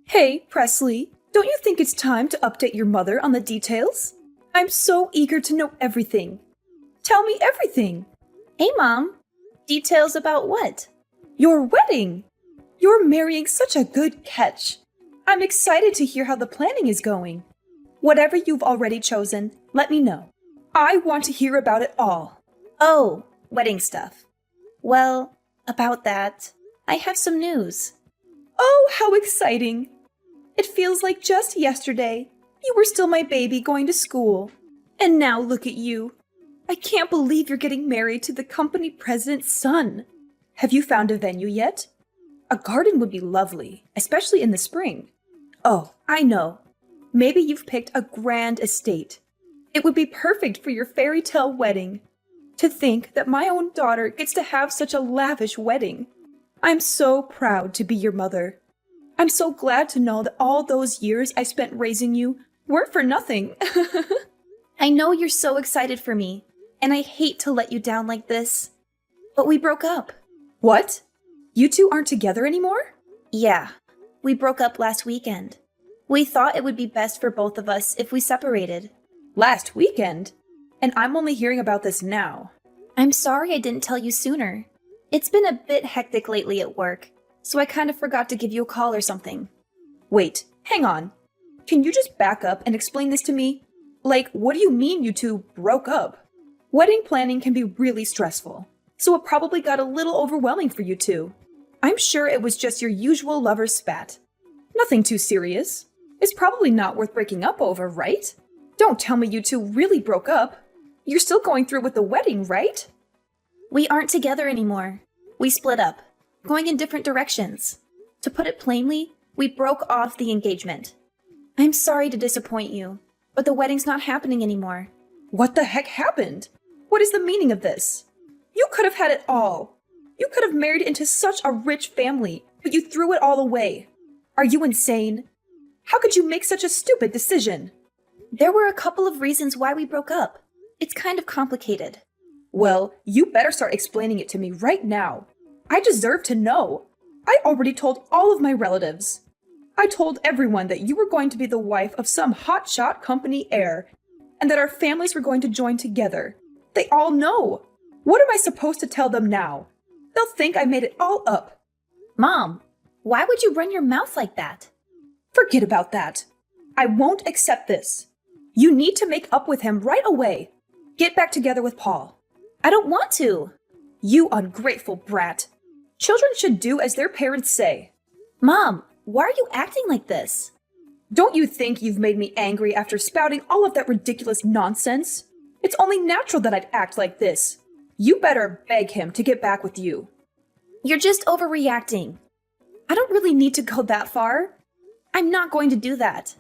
Hey, Presley, don't you think it's time to update your mother on the details? I'm so eager to know everything. Tell me everything. Hey, Mom. Details about what? Your wedding! You're marrying such a good catch. I'm excited to hear how the planning is going. Whatever you've already chosen, let me know. I want to hear about it all. Oh, wedding stuff. Well, about that, I have some news. Oh, how exciting! It feels like just yesterday you were still my baby going to school. And now look at you. I can't believe you're getting married to the company president's son. Have you found a venue yet? A garden would be lovely, especially in the spring. Oh, I know. Maybe you've picked a grand estate. It would be perfect for your fairy tale wedding. To think that my own daughter gets to have such a lavish wedding. I'm so proud to be your mother. I'm so glad to know that all those years I spent raising you weren't for nothing. I know you're so excited for me, and I hate to let you down like this. But we broke up. What? You two aren't together anymore? Yeah, we broke up last weekend. We thought it would be best for both of us if we separated. Last weekend? And I'm only hearing about this now. I'm sorry I didn't tell you sooner. It's been a bit hectic lately at work, so I kind of forgot to give you a call or something. Wait, hang on. Can you just back up and explain this to me? Like, what do you mean you two broke up? Wedding planning can be really stressful, so it probably got a little overwhelming for you two. I'm sure it was just your usual lover's spat. Nothing too serious. It's probably not worth breaking up over, right? Don't tell me you two really broke up. You're still going through with the wedding, right? We aren't together anymore. We split up, going in different directions. To put it plainly, we broke off the engagement. I'm sorry to disappoint you, but the wedding's not happening anymore. What the heck happened? What is the meaning of this? You could have had it all. You could have married into such a rich family, but you threw it all away. Are you insane? How could you make such a stupid decision? There were a couple of reasons why we broke up. It's kind of complicated. Well, you better start explaining it to me right now. I deserve to know. I already told all of my relatives. I told everyone that you were going to be the wife of some hotshot company heir, and that our families were going to join together. They all know. What am I supposed to tell them now? They'll think I made it all up. Mom, why would you run your mouth like that? Forget about that. I won't accept this. You need to make up with him right away. Get back together with Paul. I don't want to. You ungrateful brat. Children should do as their parents say. Mom, why are you acting like this? Don't you think you've made me angry after spouting all of that ridiculous nonsense? It's only natural that I'd act like this. You better beg him to get back with you. You're just overreacting. I don't really need to go that far. I'm not going to do that.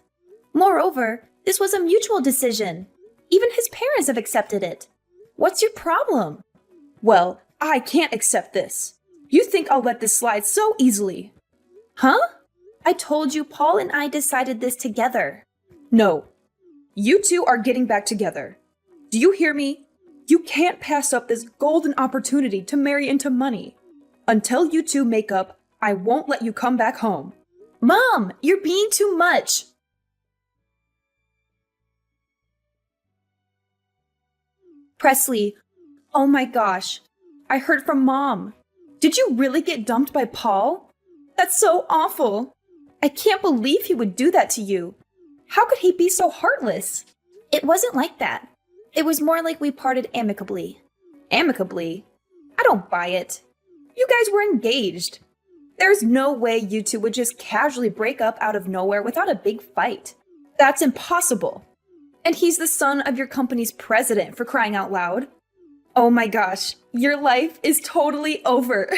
Moreover, this was a mutual decision. Even his parents have accepted it. What's your problem? Well, I can't accept this. You think I'll let this slide so easily? Huh? I told you Paul and I decided this together. No. You two are getting back together. Do you hear me? You can't pass up this golden opportunity to marry into money. Until you two make up, I won't let you come back home. Mom, you're being too much. Presley, oh my gosh. I heard from Mom. Did you really get dumped by Paul? That's so awful. I can't believe he would do that to you. How could he be so heartless? It wasn't like that. It was more like we parted amicably. Amicably? I don't buy it. You guys were engaged. There's no way you two would just casually break up out of nowhere without a big fight. That's impossible. And he's the son of your company's president, for crying out loud. Oh my gosh, your life is totally over.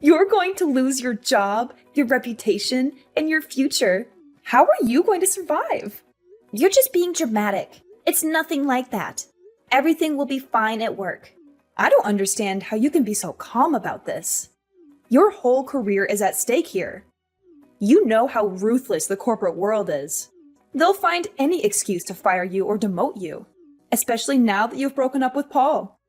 You're going to lose your job, your reputation, and your future. How are you going to survive? You're just being dramatic. It's nothing like that. Everything will be fine at work. I don't understand how you can be so calm about this. Your whole career is at stake here. You know how ruthless the corporate world is. They'll find any excuse to fire you or demote you, especially now that you've broken up with Paul.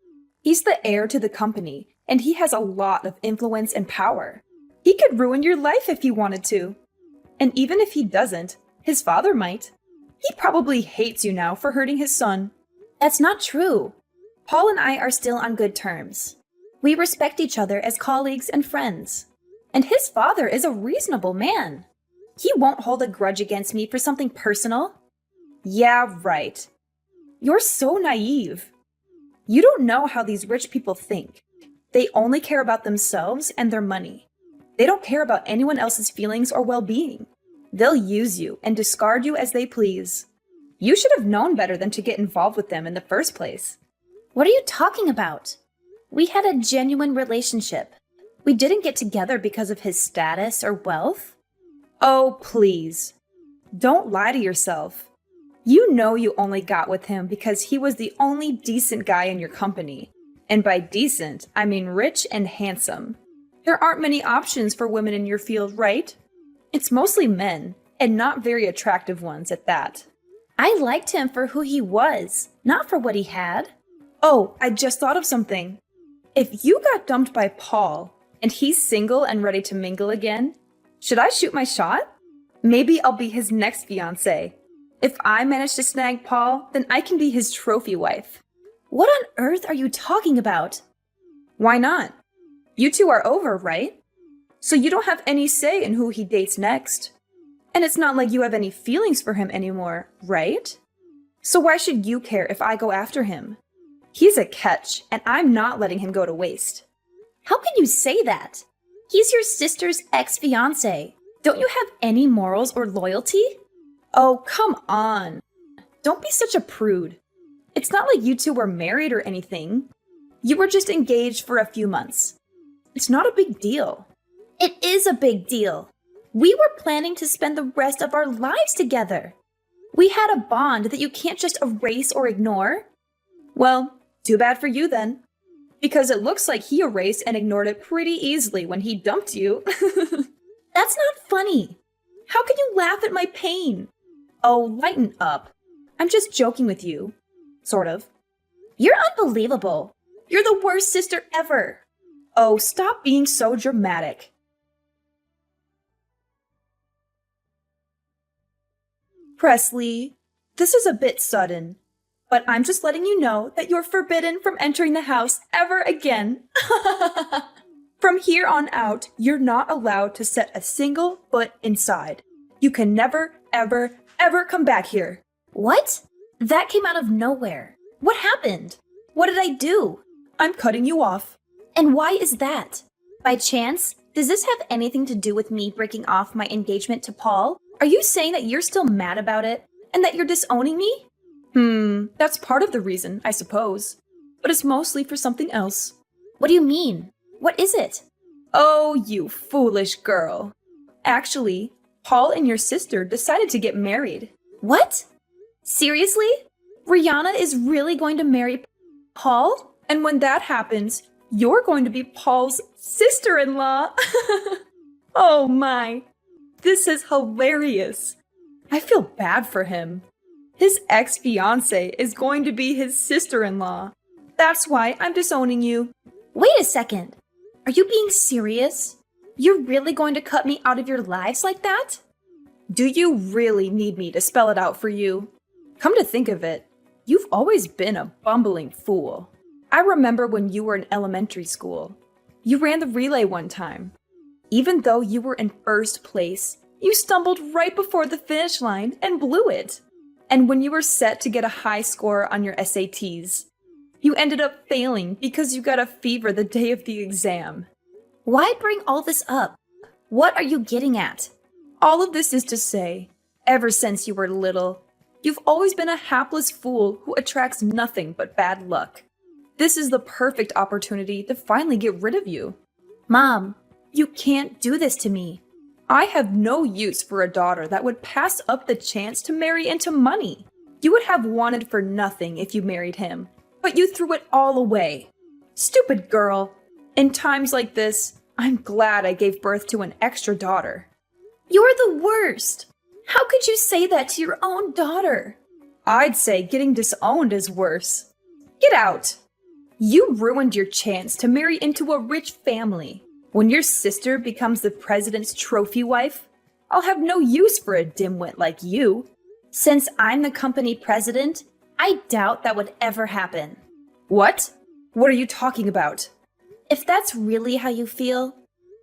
He's the heir to the company, and he has a lot of influence and power. He could ruin your life if he wanted to. And even if he doesn't, his father might. He probably hates you now for hurting his son. That's not true. Paul and I are still on good terms. We respect each other as colleagues and friends. And his father is a reasonable man. He won't hold a grudge against me for something personal. Yeah, right. You're so naive. You don't know how these rich people think. They only care about themselves and their money. They don't care about anyone else's feelings or well-being. They'll use you and discard you as they please. You should have known better than to get involved with them in the first place. What are you talking about? We had a genuine relationship. We didn't get together because of his status or wealth. Oh, please. Don't lie to yourself. You know you only got with him because he was the only decent guy in your company. And by decent, I mean rich and handsome. There aren't many options for women in your field, right? It's mostly men, and not very attractive ones at that. I liked him for who he was, not for what he had. Oh, I just thought of something. If you got dumped by Paul, and he's single and ready to mingle again, should I shoot my shot? Maybe I'll be his next fiancé. If I manage to snag Paul, then I can be his trophy wife. What on earth are you talking about? Why not? You two are over, right? So you don't have any say in who he dates next. And it's not like you have any feelings for him anymore, right? So why should you care if I go after him? He's a catch, and I'm not letting him go to waste. How can you say that? He's your sister's ex-fiancé. Don't you have any morals or loyalty? Oh, come on. Don't be such a prude. It's not like you two were married or anything. You were just engaged for a few months. It's not a big deal. It is a big deal. We were planning to spend the rest of our lives together. We had a bond that you can't just erase or ignore. Well, too bad for you then. Because it looks like he erased and ignored it pretty easily when he dumped you. That's not funny. How can you laugh at my pain? Oh, lighten up. I'm just joking with you. Sort of. You're unbelievable. You're the worst sister ever. Oh, stop being so dramatic. Presley, this is a bit sudden, but I'm just letting you know that you're forbidden from entering the house ever again. From here on out, you're not allowed to set a single foot inside. You can never, ever, ever come back here. What? That came out of nowhere. What happened? What did I do? I'm cutting you off. And why is that? By chance, does this have anything to do with me breaking off my engagement to Paul? Are you saying that you're still mad about it and that you're disowning me? That's part of the reason, I suppose. But it's mostly for something else. What do you mean? What is it? Oh, you foolish girl. Actually, Paul and your sister decided to get married. What? Seriously? Rihanna is really going to marry Paul? And when that happens, you're going to be Paul's sister-in-law. Oh my. This is hilarious. I feel bad for him. His ex-fiancée is going to be his sister-in-law. That's why I'm disowning you. Wait a second. Are you being serious? You're really going to cut me out of your lives like that? Do you really need me to spell it out for you? Come to think of it, you've always been a bumbling fool. I remember when you were in elementary school. You ran the relay one time. Even though you were in first place, you stumbled right before the finish line and blew it. And when you were set to get a high score on your SATs, you ended up failing because you got a fever the day of the exam. Why bring all this up? What are you getting at? All of this is to say, ever since you were little, you've always been a hapless fool who attracts nothing but bad luck. This is the perfect opportunity to finally get rid of you. Mom, you can't do this to me. I have no use for a daughter that would pass up the chance to marry into money. You would have wanted for nothing if you married him, but you threw it all away. Stupid girl. In times like this, I'm glad I gave birth to an extra daughter. You're the worst. How could you say that to your own daughter? I'd say getting disowned is worse. Get out. You ruined your chance to marry into a rich family. When your sister becomes the president's trophy wife, I'll have no use for a dimwit like you. Since I'm the company president, I doubt that would ever happen. What? What are you talking about? If that's really how you feel,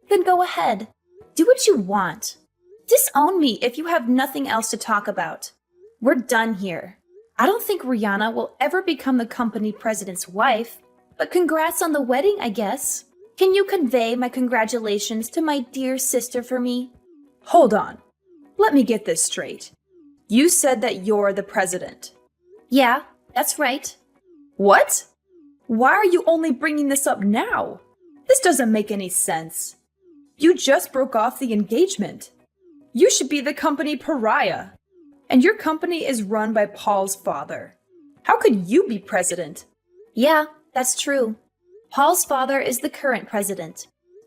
then go ahead. Do what you want. Disown me if you have nothing else to talk about. We're done here. I don't think Rihanna will ever become the company president's wife, but congrats on the wedding, I guess. Can you convey my congratulations to my dear sister for me? Hold on. Let me get this straight. You said that you're the president. Yeah, that's right. What? Why are you only bringing this up now? This doesn't make any sense. You just broke off the engagement. You should be the company pariah. And your company is run by Paul's father. How could you be president? Yeah, that's true. Paul's father is the current president.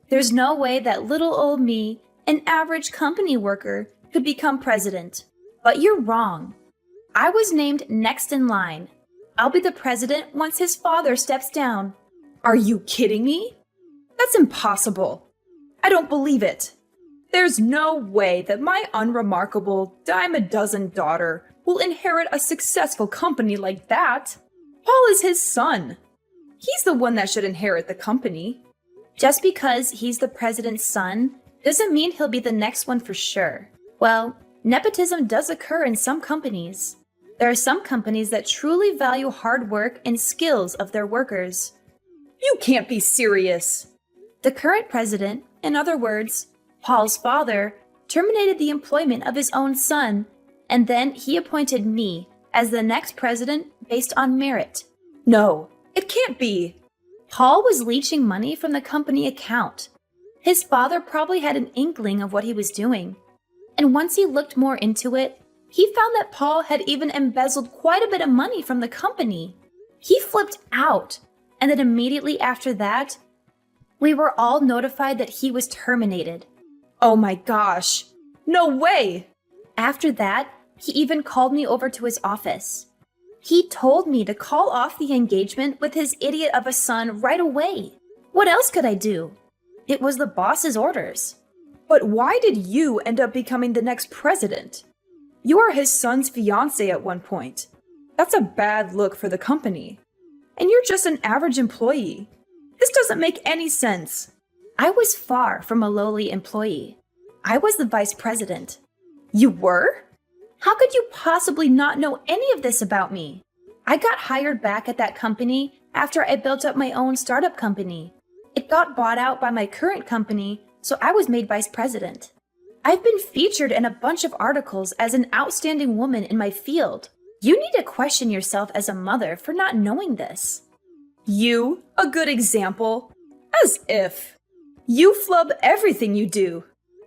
There's no way that little old me, an average company worker, could become president. But you're wrong. I was named next in line. I'll be the president once his father steps down. Are you kidding me? That's impossible. I don't believe it. There's no way that my unremarkable dime-a-dozen daughter will inherit a successful company like that. Paul is his son. He's the one that should inherit the company. Just because he's the president's son doesn't mean he'll be the next one for sure. Well, nepotism does occur in some companies. There are some companies that truly value hard work and skills of their workers. You can't be serious. The current president, in other words, Paul's father, terminated the employment of his own son, and then he appointed me as the next president based on merit. No, it can't be. Paul was leeching money from the company account. His father probably had an inkling of what he was doing. And once he looked more into it, he found that Paul had even embezzled quite a bit of money from the company. He flipped out, and then immediately after that, we were all notified that he was terminated. Oh my gosh. No way. After that, he even called me over to his office. He told me to call off the engagement with his idiot of a son right away. What else could I do? It was the boss's orders. But why did you end up becoming the next president? You were his son's fiancé at one point. That's a bad look for the company. And you're just an average employee. This doesn't make any sense. I was far from a lowly employee. I was the vice president. You were? How could you possibly not know any of this about me? I got hired back at that company after I built up my own startup company. It got bought out by my current company, so I was made vice president. I've been featured in a bunch of articles as an outstanding woman in my field. You need to question yourself as a mother for not knowing this. You? A good example? As if. You flub everything you do.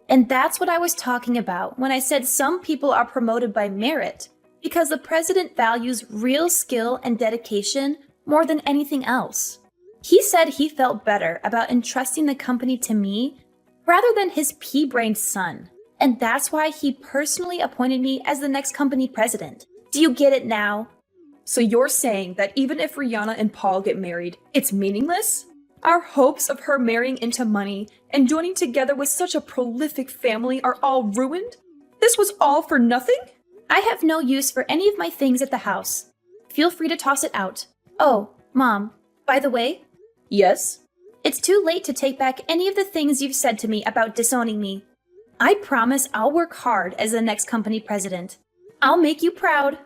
And that's what I was talking about when I said some people are promoted by merit, because the president values real skill and dedication more than anything else. He said he felt better about entrusting the company to me rather than his pea-brained son, and that's why he personally appointed me as the next company president. Do you get it now? So you're saying that even if Rihanna and Paul get married, it's meaningless? Our hopes of her marrying into money and joining together with such a prolific family are all ruined? This was all for nothing? I have no use for any of my things at the house. Feel free to toss it out. Oh, Mom, by the way? Yes? It's too late to take back any of the things you've said to me about disowning me. I promise I'll work hard as the next company president. I'll make you proud.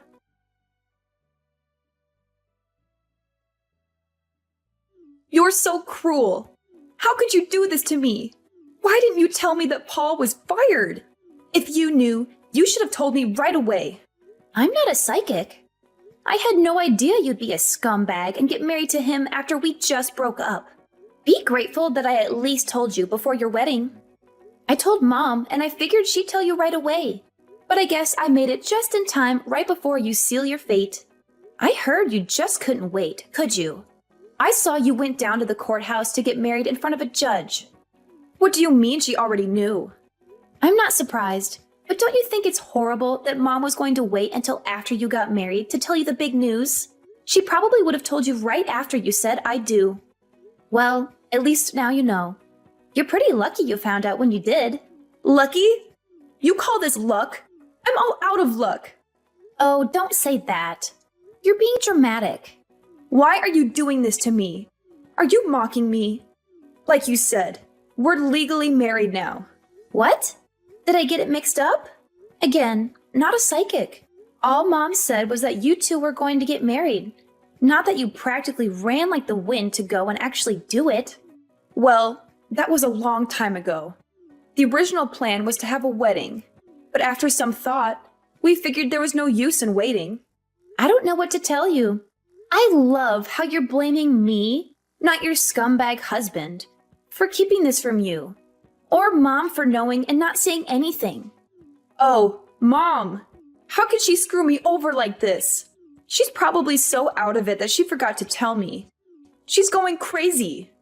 You're so cruel. How could you do this to me? Why didn't you tell me that Paul was fired? If you knew, you should have told me right away. I'm not a psychic. I had no idea you'd be a scumbag and get married to him after we just broke up. Be grateful that I at least told you before your wedding. I told Mom, and I figured she'd tell you right away. But I guess I made it just in time right before you seal your fate. I heard you just couldn't wait, could you? I saw you went down to the courthouse to get married in front of a judge. What do you mean she already knew? I'm not surprised, but don't you think it's horrible that Mom was going to wait until after you got married to tell you the big news? She probably would have told you right after you said I do. Well, at least now you know. You're pretty lucky you found out when you did. Lucky? You call this luck? I'm all out of luck. Oh, don't say that. You're being dramatic. Why are you doing this to me? Are you mocking me? Like you said, we're legally married now. What? Did I get it mixed up? Again, not a psychic. All Mom said was that you two were going to get married. Not that you practically ran like the wind to go and actually do it. Well, that was a long time ago. The original plan was to have a wedding, but after some thought, we figured there was no use in waiting. I don't know what to tell you. I love how you're blaming me, not your scumbag husband, for keeping this from you. Or Mom for knowing and not saying anything. Oh, Mom! How could she screw me over like this? She's probably so out of it that she forgot to tell me. She's going crazy.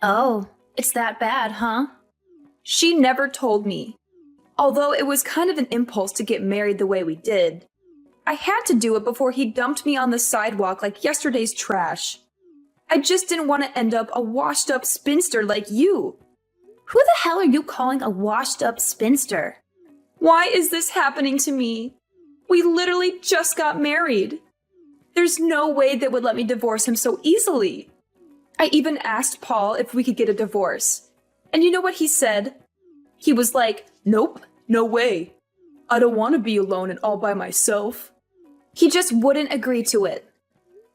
Oh, it's that bad, huh? She never told me. Although it was kind of an impulse to get married the way we did. I had to do it before he dumped me on the sidewalk like yesterday's trash. I just didn't want to end up a washed-up spinster like you. Who the hell are you calling a washed-up spinster? Why is this happening to me? We literally just got married. There's no way they would let me divorce him so easily. I even asked Paul if we could get a divorce. And you know what he said? He was like, "Nope, no way. I don't want to be alone and all by myself." He just wouldn't agree to it.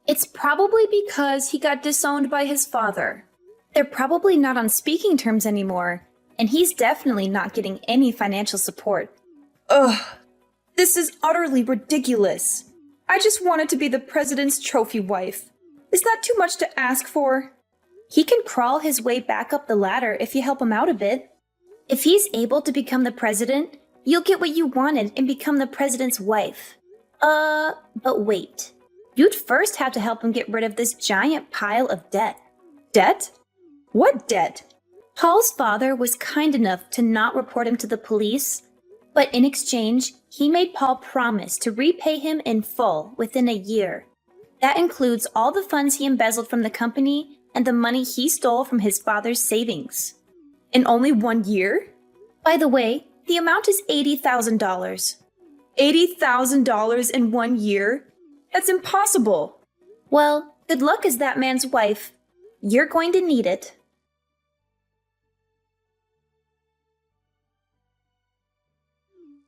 It's probably because he got disowned by his father. They're probably not on speaking terms anymore, and he's definitely not getting any financial support. Ugh, this is utterly ridiculous. I just wanted to be the president's trophy wife. Is that too much to ask for? He can crawl his way back up the ladder if you help him out a bit. If he's able to become the president, you'll get what you wanted and become the president's wife. But wait. You'd first have to help him get rid of this giant pile of debt. Debt? What debt? Paul's father was kind enough to not report him to the police, but in exchange, he made Paul promise to repay him in full within a year. That includes all the funds he embezzled from the company and the money he stole from his father's savings. In only 1 year? By the way, the amount is $80,000. $80,000 in 1 year? That's impossible. Well, good luck as that man's wife. You're going to need it.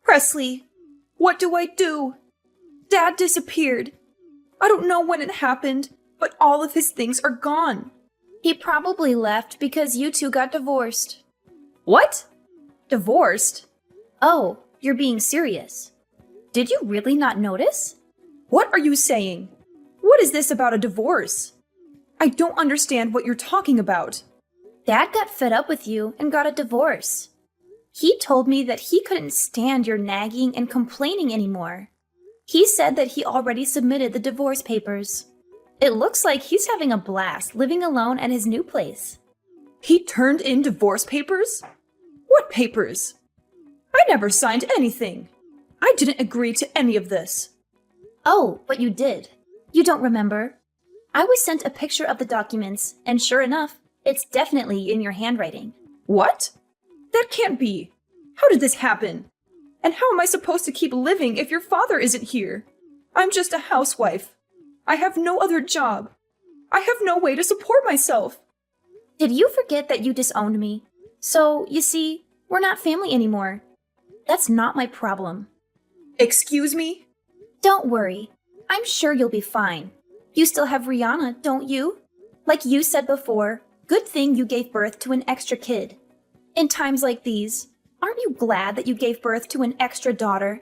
Presley, what do I do? Dad disappeared. I don't know when it happened, but all of his things are gone. He probably left because you two got divorced. What? Divorced? Oh, you're being serious. Did you really not notice? What are you saying? What is this about a divorce? I don't understand what you're talking about. Dad got fed up with you and got a divorce. He told me that he couldn't stand your nagging and complaining anymore. He said that he already submitted the divorce papers. It looks like he's having a blast living alone at his new place. He turned in divorce papers? What papers? I never signed anything. I didn't agree to any of this. Oh, but you did. You don't remember? I was sent a picture of the documents, and sure enough, it's definitely in your handwriting. What? That can't be. How did this happen? And how am I supposed to keep living if your father isn't here? I'm just a housewife. I have no other job. I have no way to support myself. Did you forget that you disowned me? So, you see, we're not family anymore. That's not my problem. Excuse me? Don't worry. I'm sure you'll be fine. You still have Rihanna, don't you? Like you said before, good thing you gave birth to an extra kid. In times like these, aren't you glad that you gave birth to an extra daughter?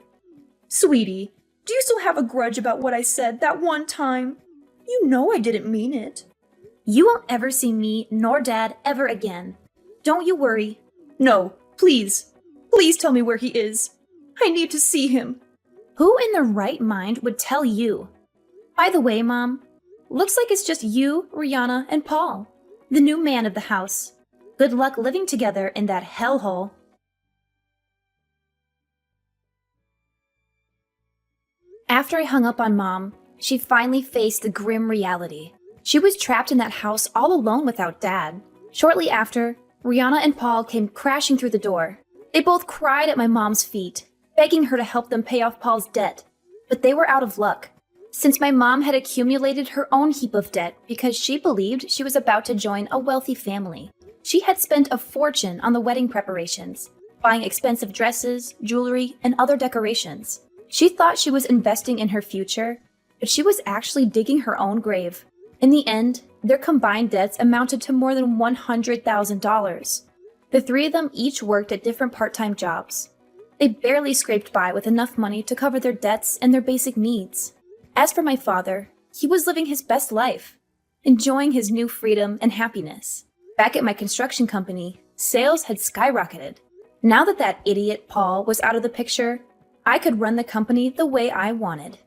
Sweetie, do you still have a grudge about what I said that one time? You know I didn't mean it. You won't ever see me nor Dad ever again. Don't you worry. No, please. Please tell me where he is. I need to see him. Who in their right mind would tell you? By the way, Mom, looks like it's just you, Rihanna, and Paul, the new man of the house. Good luck living together in that hellhole. After I hung up on Mom, she finally faced the grim reality. She was trapped in that house all alone without Dad. Shortly after, Rihanna and Paul came crashing through the door. They both cried at my mom's feet, begging her to help them pay off Paul's debt, but they were out of luck, since my mom had accumulated her own heap of debt because she believed she was about to join a wealthy family. She had spent a fortune on the wedding preparations, buying expensive dresses, jewelry, and other decorations. She thought she was investing in her future, but she was actually digging her own grave. In the end, their combined debts amounted to more than $100,000. The three of them each worked at different part-time jobs. They barely scraped by with enough money to cover their debts and their basic needs. As for my father, he was living his best life, enjoying his new freedom and happiness. Back at my construction company, sales had skyrocketed. Now that idiot Paul was out of the picture, I could run the company the way I wanted.